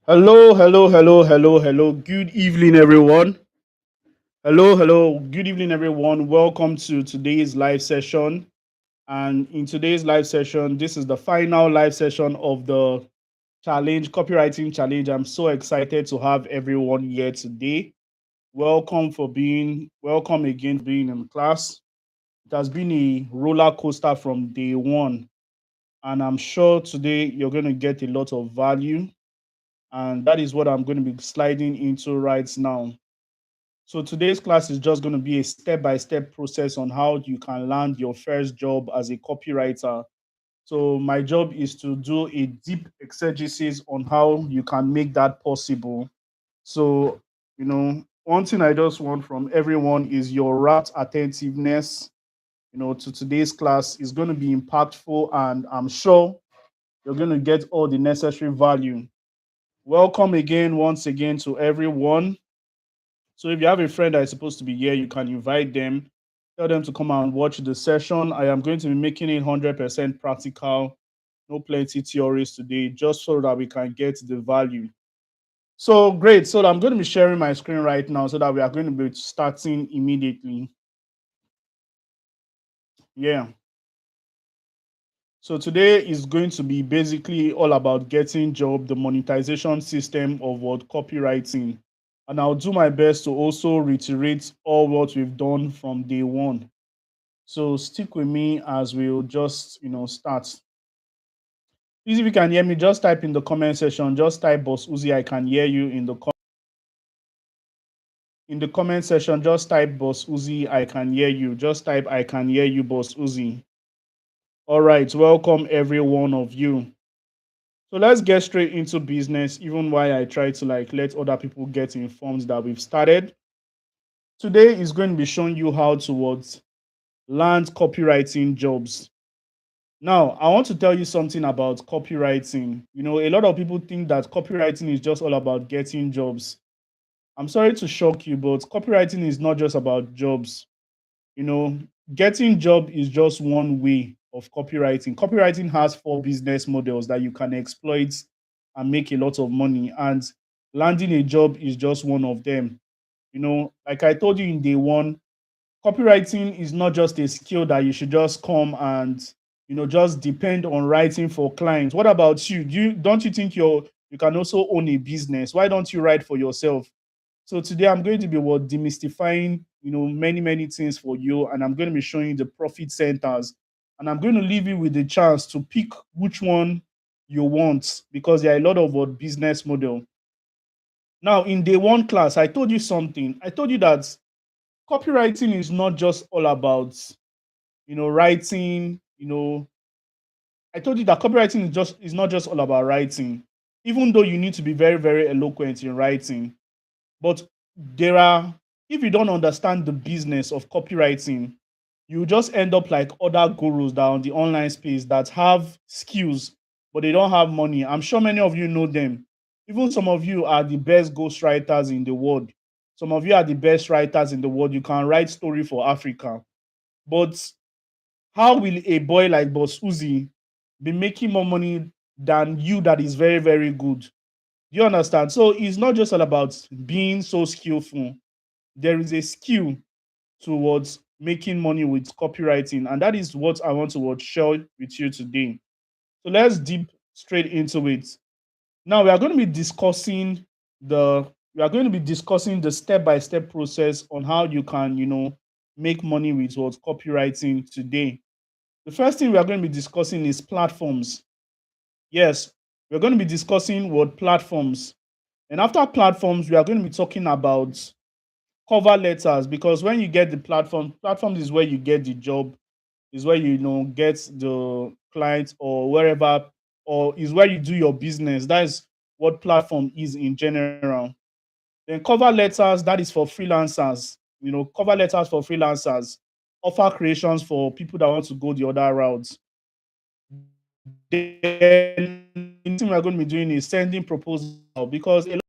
Hello. Good evening, everyone. Good evening, everyone. Welcome to today's live session. And in today's live session, this is the final live session of the challenge, copywriting challenge. I'm so excited to have everyone here today. Welcome again for being in class. It has been a roller coaster from day one. And I'm sure today you're going to get a lot of value. And that is what I'm going to be sliding into right now. So today's class is just going to be a step-by-step process on how you can land your first job as a copywriter. So my job is to do a deep exegesis on how you can make that possible. So, one thing I just want from everyone is your rapt attentiveness, to today's class is going to be impactful, and I'm sure you're going to get all the necessary value. Welcome again, once again, to everyone. So if you have a friend that is supposed to be here, you can invite them, tell them to come and watch the session. I am going to be making it 100% practical, no plenty theories today, just so that we can get the value. So great. So I'm going to be sharing my screen right now so that we are going to be starting immediately. Yeah. So today is going to be basically all about getting job, the monetization system of what copywriting. And I'll do my best to also reiterate all what we've done from day one. So stick with me as we'll just start. Please, if you can hear me, just type in the comment section. Just type Boss Uzi, I can hear you in the comment section. Just type Boss Uzi, I can hear you. Just type I can hear you, Boss Uzi. All right, welcome every one of you. So let's get straight into business, even while I try to let other people get informed that we've started. Today is going to be showing you how to land copywriting jobs. Now, I want to tell you something about copywriting. A lot of people think that copywriting is just all about getting jobs. I'm sorry to shock you, but copywriting is not just about jobs. You know, Getting job is just one way of copywriting. Copywriting has four business models that you can exploit and make a lot of money, and landing a job is just one of them. Like I told you in day one, copywriting is not just a skill that you should just come and just depend on writing for clients. What about you? Don't you think you can also own a business? Why don't you write for yourself? So today I'm going to be demystifying many things for you, and I'm going to be showing you the profit centers, and I'm going to leave you with the chance to pick which one you want, because there are a lot of what business model. Now, in day one class, I told you something. I told you that copywriting is not just all about writing. I told you that copywriting is not just all about writing, even though you need to be very, very eloquent in writing. But there are, if you don't understand the business of copywriting, you just end up like other gurus that are on the online space that have skills, but they don't have money. I'm sure many of you know them. Even some of you are the best ghostwriters in the world. Some of you are the best writers in the world. You can write story for Africa. But how will a boy like Boss Uzi be making more money than you that is very, very good? Do you understand? So it's not just all about being so skillful. There is a skill towards making money with copywriting, and that is what I want to share with you today. So let's deep straight into it. Now we are going to be discussing the step-by-step process on how you can, make money with what copywriting today. The first thing we are going to be discussing is platforms. Yes, we're going to be discussing what platforms. And after platforms, we are going to be talking about cover letters, because when you get the platforms is where you get the job, is where get the client or wherever, or is where you do your business. That is what platform is in general. Then cover letters, that is for freelancers. Cover letters for freelancers, offer creations for people that want to go the other routes. Then the thing we're going to be doing is sending proposal, because a lot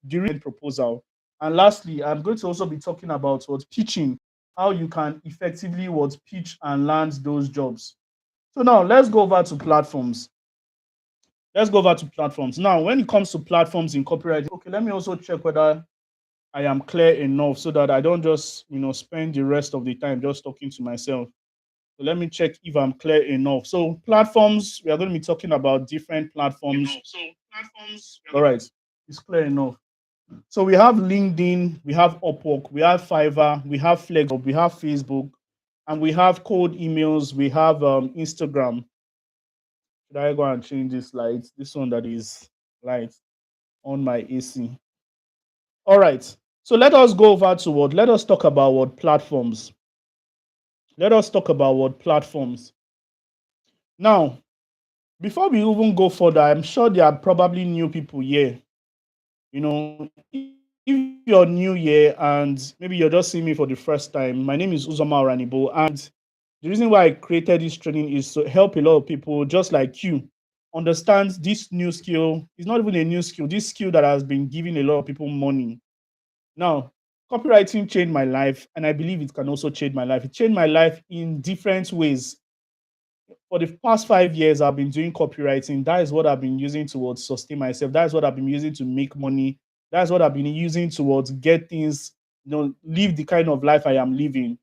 during proposal. And lastly, I'm going to also be talking about what pitching, how you can effectively what pitch and land those jobs. So now let's go over to platforms. Let's go over to platforms. Now, when it comes to platforms in copywriting, okay, let me also check whether I am clear enough so that I don't just, spend the rest of the time just talking to myself. So let me check if I'm clear enough. So platforms, we are going to be talking about different platforms. All right, it's clear enough. So we have LinkedIn, we have Upwork, we have Fiverr, we have FlexJob, we have Facebook, and we have cold emails, we have Instagram. Should I go and change this light? This one that is light on my AC. All right. So let us go over to what? Let us talk about what platforms. Let us talk about what platforms. Now, before we even go further, I'm sure there are probably new people here. If you're new here and maybe you're just seeing me for the first time, my name is Uzoma Oranebo, and the reason why I created this training is to help a lot of people just like you understand this new skill. It's not even a new skill, this skill that has been giving a lot of people money. Now, copywriting changed my life, and I believe it can also change my life. It changed my life in different ways. For the past 5 years, I've been doing copywriting. That is what I've been using towards sustain myself. That is what I've been using to make money. That's what I've been using towards get things, live the kind of life I am living.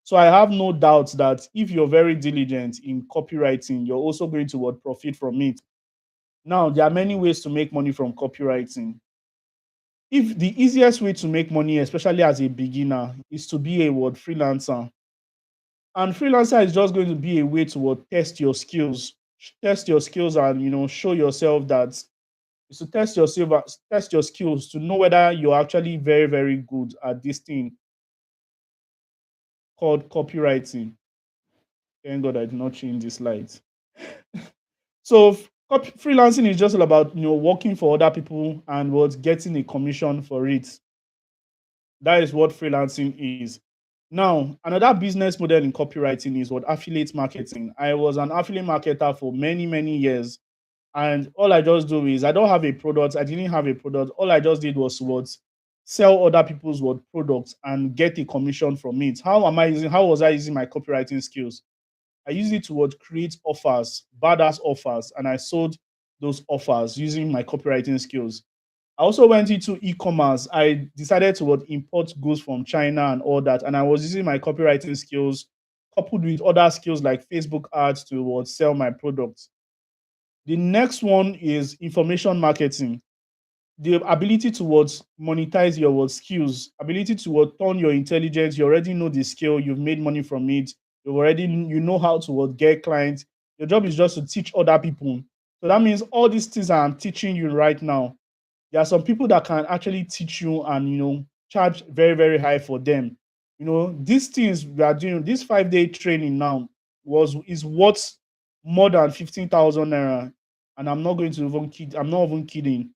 So I have no doubt that if you're very diligent in copywriting, you're also going to profit from it. Now, there are many ways to make money from copywriting. If the easiest way to make money, especially as a beginner, is to be a freelancer. And freelancer is just going to be a way to test your skills, and show yourself that is to test your skills to know whether you're actually very, very good at this thing called copywriting. Thank God I did not change this slide. So freelancing is just all about working for other people and getting a commission for it. That is what freelancing is. Now, another business model in copywriting is what affiliate marketing. I was an affiliate marketer for many, many years. And all I just do is I don't have a product. I didn't have a product. All I just did was sell other people's products and get a commission from it. How was I using my copywriting skills? I used it to create offers, badass offers, and I sold those offers using my copywriting skills. I also went into e-commerce. I decided to import goods from China and all that, and I was using my copywriting skills coupled with other skills like Facebook ads to sell my products. The next one is information marketing. The ability to monetize your skills, ability to turn your intelligence. You already know the skill, you've made money from it. You know how to get clients. Your job is just to teach other people. So that means all these things I'm teaching you right now, there are some people that can actually teach you and charge very, very high for them. These things we are doing, this 5 day training now is worth more than 15,000 naira. And I'm not even kidding.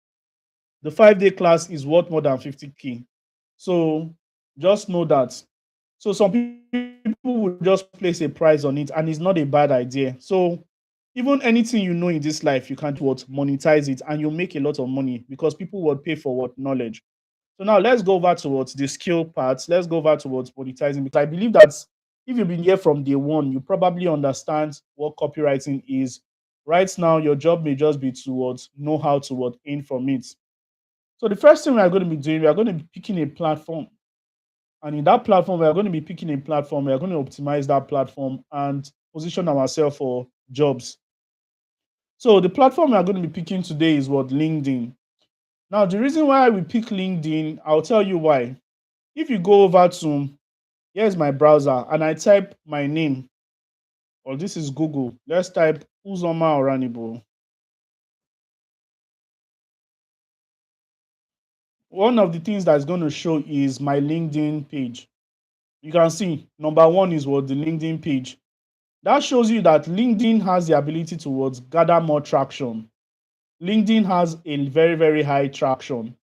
The 5 day class is worth more than 50K. So just know that. So some people will just place a price on it, and it's not a bad idea. So even anything in this life, you can't monetize it, and you'll make a lot of money because people will pay for knowledge. So now let's go over towards the skill parts. Let's go over towards monetizing, because I believe that if you've been here from day one, you probably understand what copywriting is. Right now, your job may just be towards know how to earn from it. So the first thing we are going to be doing, we are going to be picking a platform. And in that platform, we are going to be picking a platform. We are going to optimize that platform and position ourselves for jobs. So the platform we are going to be picking today is LinkedIn. Now, the reason why we pick LinkedIn, I'll tell you why. If you go over to, here's my browser, and I type my name, or this is Google. Let's type Uzoma Oranebo. One of the things that's going to show is my LinkedIn page. You can see number one is the LinkedIn page. That shows you that LinkedIn has the ability to gather more traction. LinkedIn has a very, very high traction.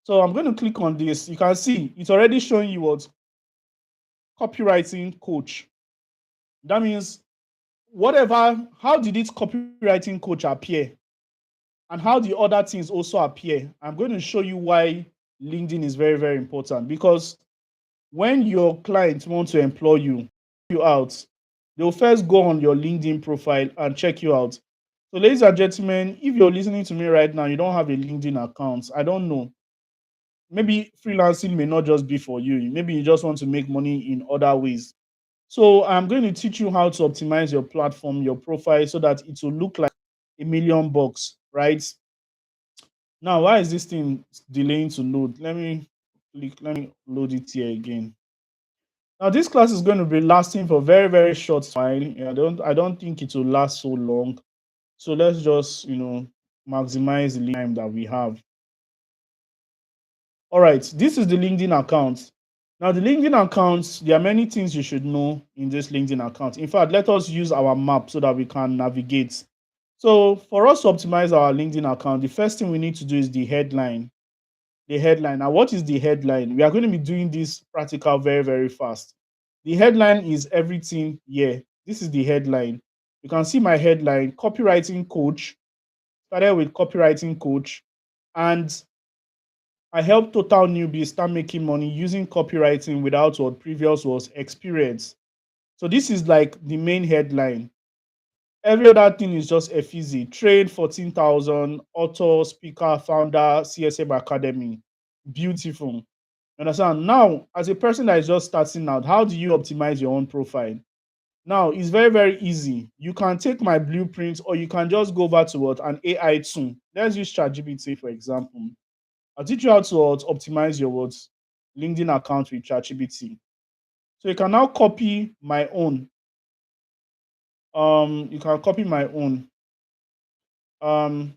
So I'm going to click on this. You can see it's already showing you copywriting coach. That means how did this copywriting coach appear? And how the other things also appear? I'm going to show you why LinkedIn is very, very important, because when your clients want to employ you out, they'll first go on your LinkedIn profile and check you out. So, ladies and gentlemen, if you're listening to me right now, you don't have a LinkedIn account. I don't know. Maybe freelancing may not just be for you. Maybe you just want to make money in other ways. So, I'm going to teach you how to optimize your platform, your profile, so that it will look like $1 million, right? Now, why is this thing delaying to load? Let me load it here again. Now, this class is going to be lasting for very, very short while. I don't think it will last so long. So let's just, maximize the time that we have. All right, this is the LinkedIn account. Now, the LinkedIn account, there are many things you should know in this LinkedIn account. In fact, let us use our map so that we can navigate. So, for us to optimize our LinkedIn account, the first thing we need to do is the headline. The headline. Now, what is the headline? We are going to be doing this practical very, very fast. The headline is everything here. This is the headline. You can see my headline, copywriting coach. Started with copywriting coach, and I help total newbies start making money using copywriting without what previous was experience. So this is like the main headline. Every other thing is just FEZ. Trade 14,000, author, speaker, founder, CSM Academy. Beautiful. You understand? Now, as a person that is just starting out, how do you optimize your own profile? Now, it's very, very easy. You can take my blueprint or you can just go over to what an AI tool. Let's use ChatGPT, for example. I'll teach you how to optimize your words LinkedIn account with ChatGPT. So you can now copy my own. You can copy my own. Um,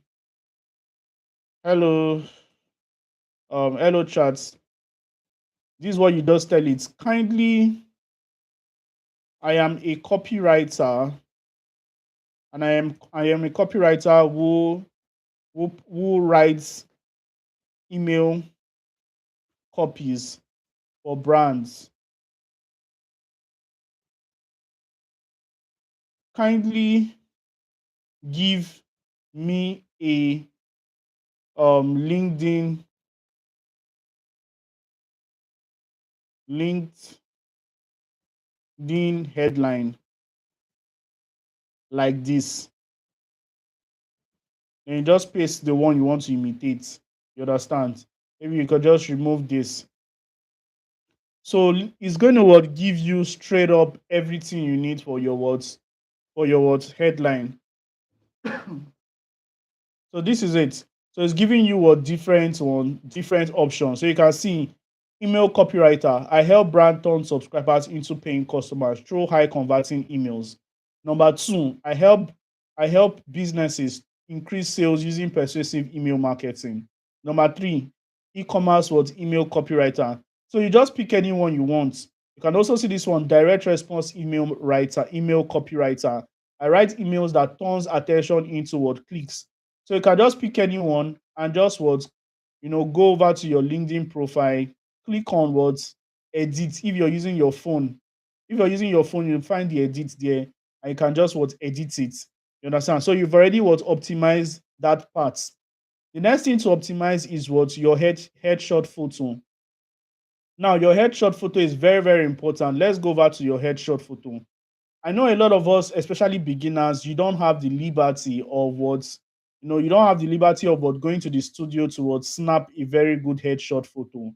hello, hello chats. This is what you just tell it. Kindly, I am a copywriter, and I am a copywriter who writes email copies for brands. Kindly give me a LinkedIn LinkedIn headline like this. And you just paste the one you want to imitate. You understand? Maybe you could just remove this. So it's going to what give you straight up everything you need for your words headline. So this is it. So it's giving you a different options. So you can see email copywriter. I help brand turn subscribers into paying customers through high converting emails. Number two, I help businesses increase sales using persuasive email marketing. Number three, e-commerce was email copywriter. So you just pick any one you want. You can also see this one, direct response email writer, email copywriter. I write emails that turns attention into what clicks. So you can just pick anyone and just go over to your LinkedIn profile, click on what edit if you're using your phone. If you're using your phone, you'll find the edit there and you can just what edit it. You understand? So you've already what optimized that part. The next thing to optimize is what your headshot photo. Now, your headshot photo is very, very important. Let's go over to your headshot photo. I know a lot of us, especially beginners, you don't have the liberty of you don't have the liberty of what going to the studio to what snap a very good headshot photo.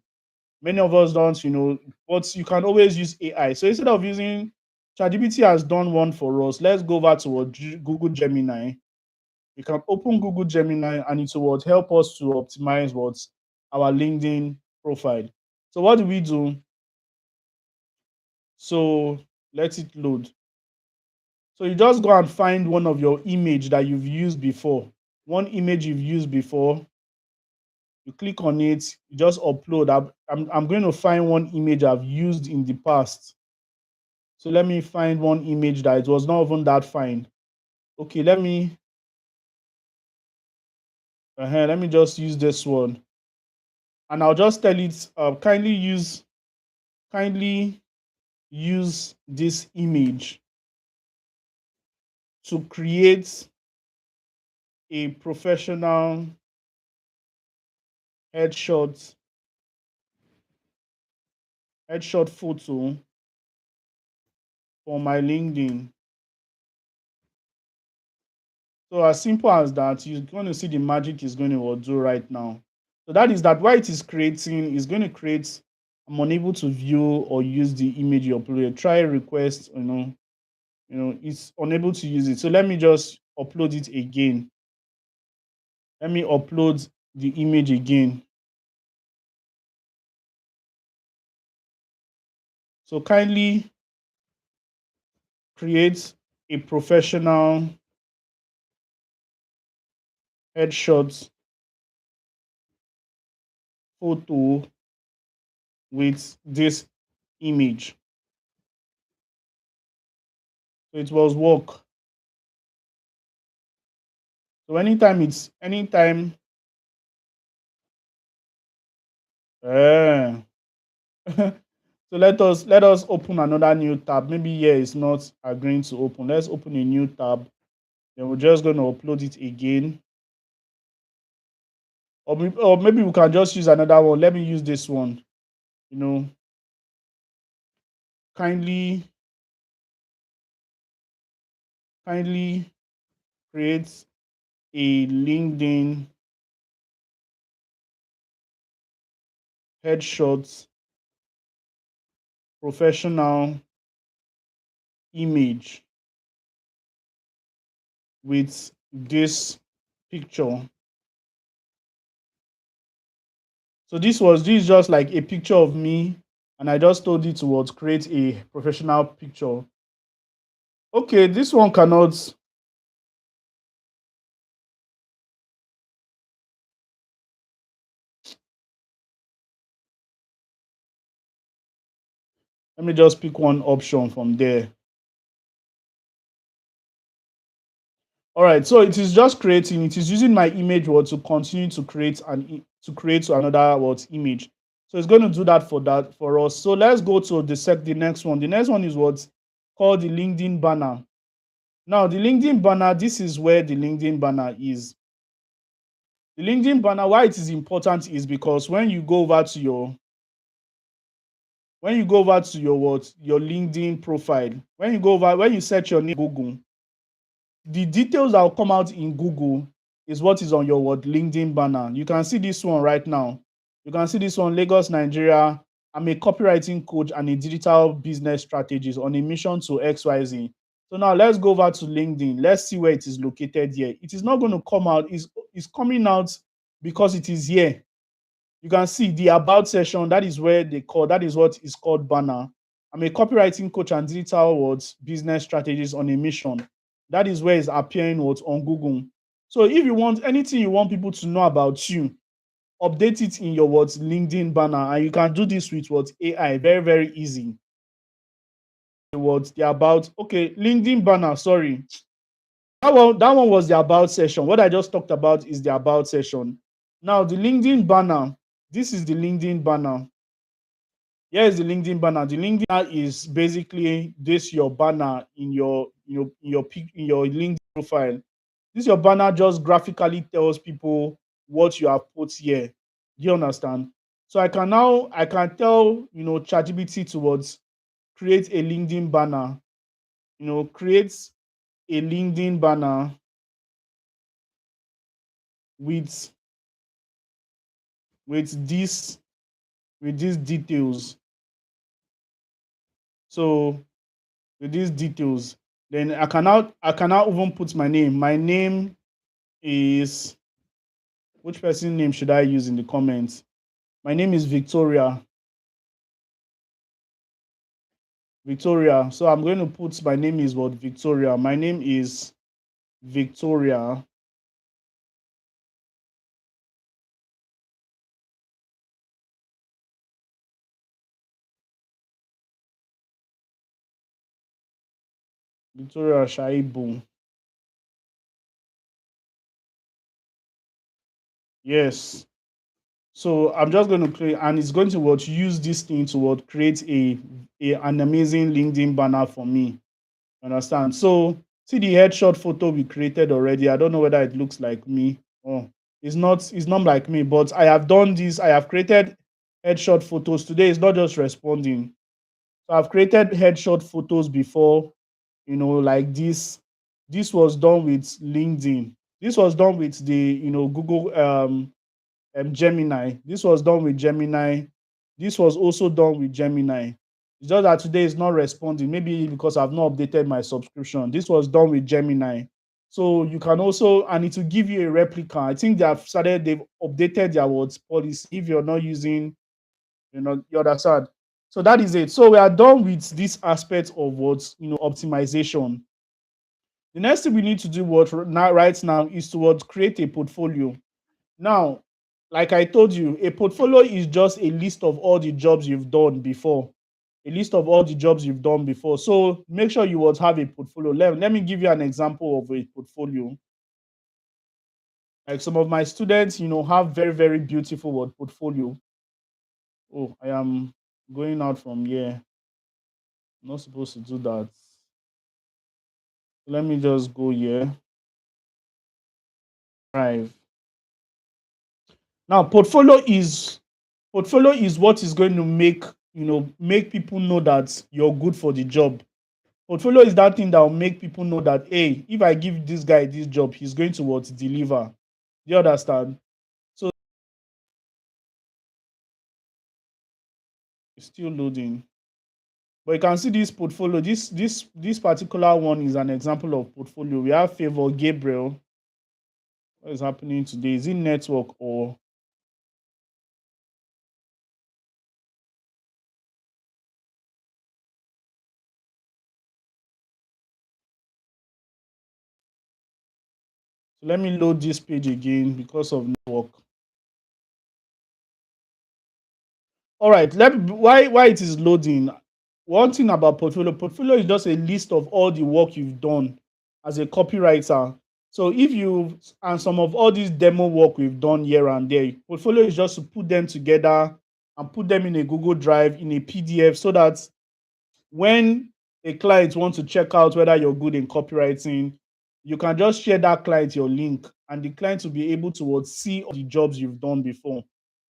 Many of us don't, but you can always use AI. So instead of using ChatGPT has done one for us, let's go over to what Google Gemini. We can open Google Gemini and it will help us to optimize what our LinkedIn profile. So what do we do? So let it load. So you just go and find one of your image that you've used before. One image you've used before. You click on it, you just upload. I'm going to find one image I've used in the past. So let me find one image that it was not even that fine. Okay, let me just use this one. And I'll just tell it kindly use this image to create a professional headshot photo for my LinkedIn. So as simple as that, you're going to see the magic is going to do right now. So that is that why it is creating is going to create. I'm unable to view or use the image you uploaded. Try request, it's unable to use it. So let me just upload it again. Let me upload the image again. So kindly create a professional headshot photo with this image. So it was work. So anytime uh, so let us open another new tab. Maybe here is not agreeing to open. Let's open a new tab. Then we're just going to upload it again. Or maybe we can just use another one. Let me use this one. You know, kindly kindly create a LinkedIn headshot professional image with this picture. So this is just like a picture of me, and I just told it to create a professional picture. Okay, this one cannot. Let me just pick one option from there. All right, so it is just creating. It is using my image to continue to create to create another image. So it's going to do that for us. So let's go to the next one. The next one is what's called the LinkedIn banner. Now the LinkedIn banner. This is where the LinkedIn banner is. The LinkedIn banner. Why it is important is because when you go over to your your LinkedIn profile, when you search your name Google, the details that will come out in Google is what is on your LinkedIn banner. You can see this one right now. You can see this one, Lagos, Nigeria. I'm a copywriting coach and a digital business strategist on a mission to XYZ. So now let's go over to LinkedIn. Let's see where it is located here. It is not going to come out. It's coming out because it is here. You can see the about section. That is that is what is called banner. I'm a copywriting coach and digital business strategist on a mission. That is where it's appearing on Google. So if you want anything you want people to know about you, update it in your LinkedIn banner, and you can do this with AI. Very, very easy. The about LinkedIn banner. Sorry, that one was the about section. What I just talked about is the about section. Now the LinkedIn banner. This is the LinkedIn banner. Here is the LinkedIn banner. The LinkedIn banner is basically this your banner in in your LinkedIn profile. This your banner just graphically tells people what you have put here. Do you understand? So I can tell ChatGPT towards create a LinkedIn banner. Create a LinkedIn banner with with this with these details. So with these details, then I cannot even put my name. My name is which person name should I use in the comments? My name is Victoria. Victoria. So I'm going to put my name is Victoria. My name is Victoria. Victoria Shaibu. Yes. So I'm just going to create, and it's going to use this thing to create an amazing LinkedIn banner for me. Understand? So see the headshot photo we created already. I don't know whether it looks like me. Oh, it's not like me, but I have done this. I have created headshot photos. Today it's not just responding. So I've created headshot photos before, like this. This was done with LinkedIn. This was done with the Google Gemini. This was done with Gemini. This was also done with Gemini. It's just that today it's not responding. Maybe because I've not updated my subscription. This was done with Gemini. So you can also, and it will give you a replica. I think they've updated their words policy if you're not using, you understand. So that is it. So we are done with this aspect of optimization. The next thing we need to do right now is to create a portfolio. Now, like I told you, a portfolio is just a list of all the jobs you've done before. A list of all the jobs you've done before. So make sure you would have a portfolio. Let me give you an example of a portfolio. Like some of my students, have very, very beautiful portfolio. Oh, I am going out from here. I'm not supposed to do that. Let me just go here. Drive. Now, portfolio is what is going to make people know that you're good for the job. Portfolio is that thing that will make people know that, hey, if I give this guy this job, he's going to deliver. Do you understand? So it's still loading. But you can see this portfolio. This particular one is an example of portfolio. We have Favor Gabriel. What is happening today? Is it network or so let me load this page again because of network. All right. Why it is loading. One thing about portfolio is just a list of all the work you've done as a copywriter. So if you and some of all this demo work we've done here and there, portfolio is just to put them together and put them in a Google Drive in a PDF so that when a client wants to check out whether you're good in copywriting, you can just share that client your link and the client will be able to see all the jobs you've done before.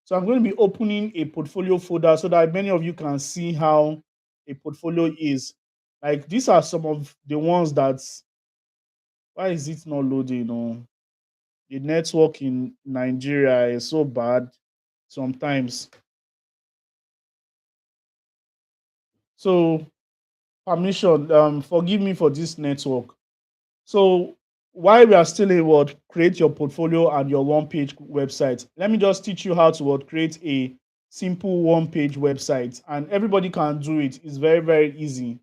So I'm going to be opening a portfolio folder so that many of you can see how a portfolio is. Like these are some of the ones that, why is it not loading? Oh, the network in Nigeria is so bad sometimes. So permission, forgive me for this network. So while we are still in create your portfolio and your one-page website, let me just teach you how to create a simple one-page website. And everybody can do it. It's very, very easy.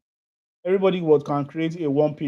Everybody can create a one-page